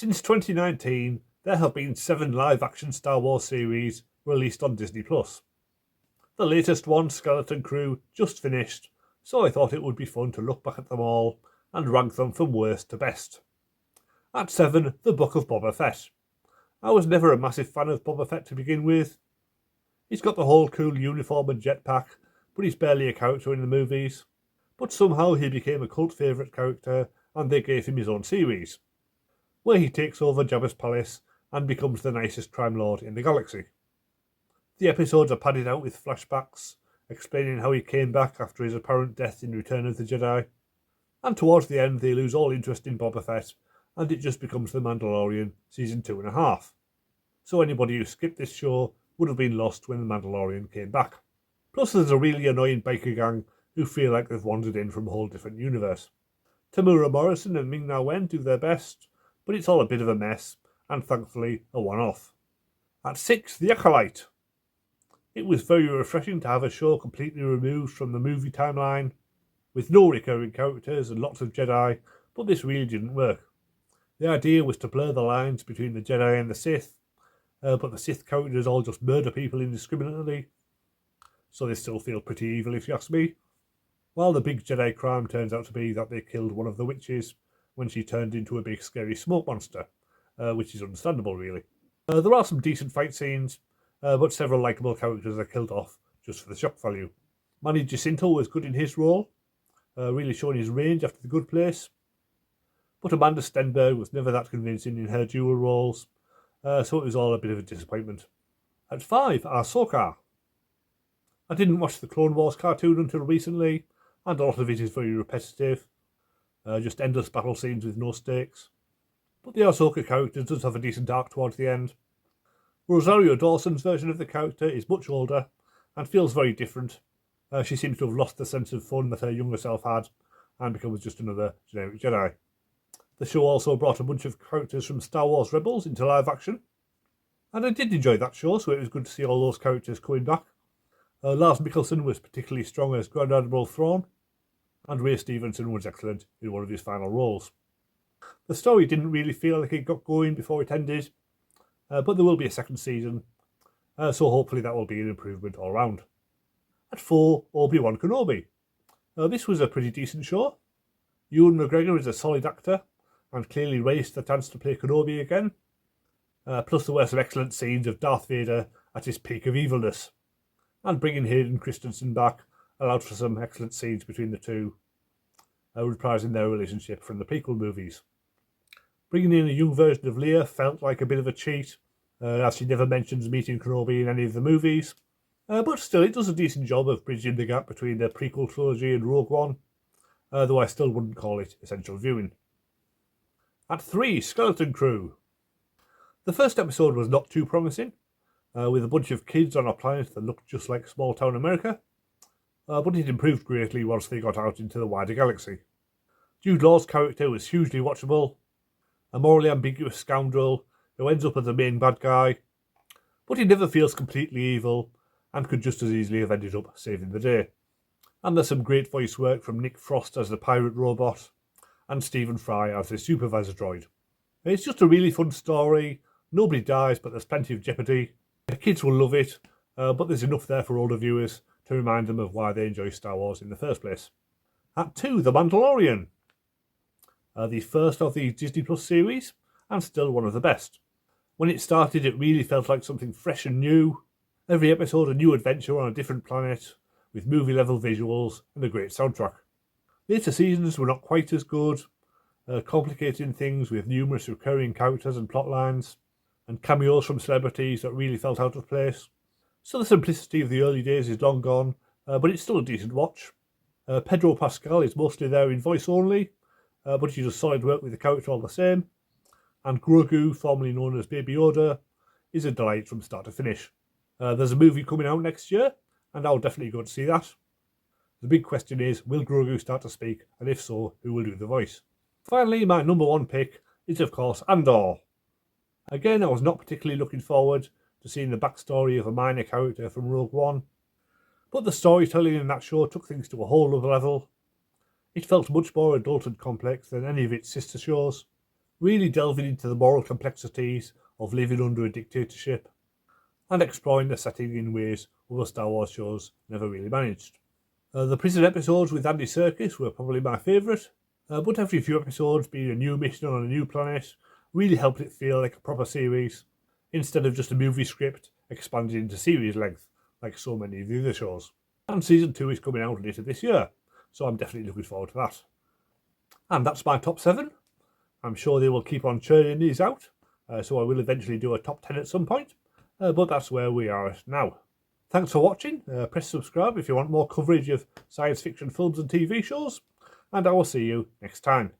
Since 2019, there have been 7 live-action Star Wars series released on Disney+. The latest one, Skeleton Crew, just finished, so I thought it would be fun to look back at them all and rank them from worst to best. At 7, The Book of Boba Fett. I was never a massive fan of Boba Fett to begin with. He's got the whole cool uniform and jetpack, but he's barely a character in the movies. But somehow he became a cult favourite character, and they gave him his own series, where he takes over Jabba's palace and becomes the nicest crime lord in the galaxy. The episodes are padded out with flashbacks, explaining how he came back after his apparent death in Return of the Jedi. And towards the end they lose all interest in Boba Fett, and it just becomes The Mandalorian Season 2.5. So anybody who skipped this show would have been lost when The Mandalorian came back. Plus there's a really annoying biker gang who feel like they've wandered in from a whole different universe. Tamura Morrison and Ming-Na Wen do their best, but it's all a bit of a mess, and thankfully a one-off. At 6, The Acolyte. It was very refreshing to have a show completely removed from the movie timeline, with no recurring characters and lots of Jedi, but this really didn't work. The idea was to blur the lines between the Jedi and the Sith, but the Sith characters all just murder people indiscriminately, so they still feel pretty evil if you ask me. While the big Jedi crime turns out to be that they killed one of the witches when she turned into a big scary smoke monster, which is understandable really. There are some decent fight scenes, but several likeable characters are killed off just for the shock value. Manny Jacinto was good in his role, really showing his range after The Good Place, but Amanda Stenberg was never that convincing in her dual roles, so it was all a bit of a disappointment. At 5, Ahsoka. I didn't watch the Clone Wars cartoon until recently, and a lot of it is very repetitive, just endless battle scenes with no stakes. But the Ahsoka character does have a decent arc towards the end. Rosario Dawson's version of the character is much older and feels very different. She seems to have lost the sense of fun that her younger self had and becomes just another generic Jedi. The show also brought a bunch of characters from Star Wars Rebels into live action, and I did enjoy that show, so it was good to see all those characters coming back. Lars Mikkelsen was particularly strong as Grand Admiral Thrawn, and Ray Stevenson was excellent in one of his final roles. The story didn't really feel like it got going before it ended, but there will be a second season, so hopefully that will be an improvement all round. At 4, Obi-Wan Kenobi. This was a pretty decent show. Ewan McGregor is a solid actor, and clearly raised the chance to play Kenobi again. Plus there were some excellent scenes of Darth Vader at his peak of evilness, and bringing Hayden Christensen back allowed for some excellent scenes between the two, reprising their relationship from the prequel movies. Bringing in a young version of Leia felt like a bit of a cheat, as she never mentions meeting Kenobi in any of the movies, but still it does a decent job of bridging the gap between the prequel trilogy and Rogue One, though I still wouldn't call it essential viewing. At 3, Skeleton Crew. The first episode was not too promising, with a bunch of kids on a planet that looked just like small town America, but it improved greatly once they got out into the wider galaxy. Jude Law's character was hugely watchable, a morally ambiguous scoundrel who ends up as the main bad guy, but he never feels completely evil and could just as easily have ended up saving the day. And there's some great voice work from Nick Frost as the pirate robot and Stephen Fry as the supervisor droid. It's just a really fun story. Nobody dies, but there's plenty of jeopardy. The kids will love it, but there's enough there for older viewers to remind them of why they enjoy Star Wars in the first place. At 2, The Mandalorian. The first of the Disney Plus series, and still one of the best. When it started, it really felt like something fresh and new. Every episode a new adventure on a different planet, with movie-level visuals and a great soundtrack. Later seasons were not quite as good, complicating things with numerous recurring characters and plot lines, and cameos from celebrities that really felt out of place. So the simplicity of the early days is long gone, but it's still a decent watch. Pedro Pascal is mostly there in voice only, but he does solid work with the character all the same, and Grogu, formerly known as Baby Yoda, is a delight from start to finish. There's a movie coming out next year, and I'll definitely go to see that. The big question is, will Grogu start to speak, and if so, who will do the voice? Finally, my number 1 pick is of course Andor. Again, I was not particularly looking forward to seeing the backstory of a minor character from Rogue One, but the storytelling in that show took things to a whole other level. It felt much more adult and complex than any of its sister shows, really delving into the moral complexities of living under a dictatorship and exploring the setting in ways other Star Wars shows never really managed. The prison episodes with Andy Serkis were probably my favourite, but every few episodes being a new mission on a new planet really helped it feel like a proper series, instead of just a movie script expanded into series length, like so many of the other shows. And Season 2 is coming out later this year, so I'm definitely looking forward to that. And that's my top 7. I'm sure they will keep on churning these out, so I will eventually do a top 10 at some point, but that's where we are at now. Thanks for watching. Press subscribe if you want more coverage of science fiction films and TV shows, and I will see you next time.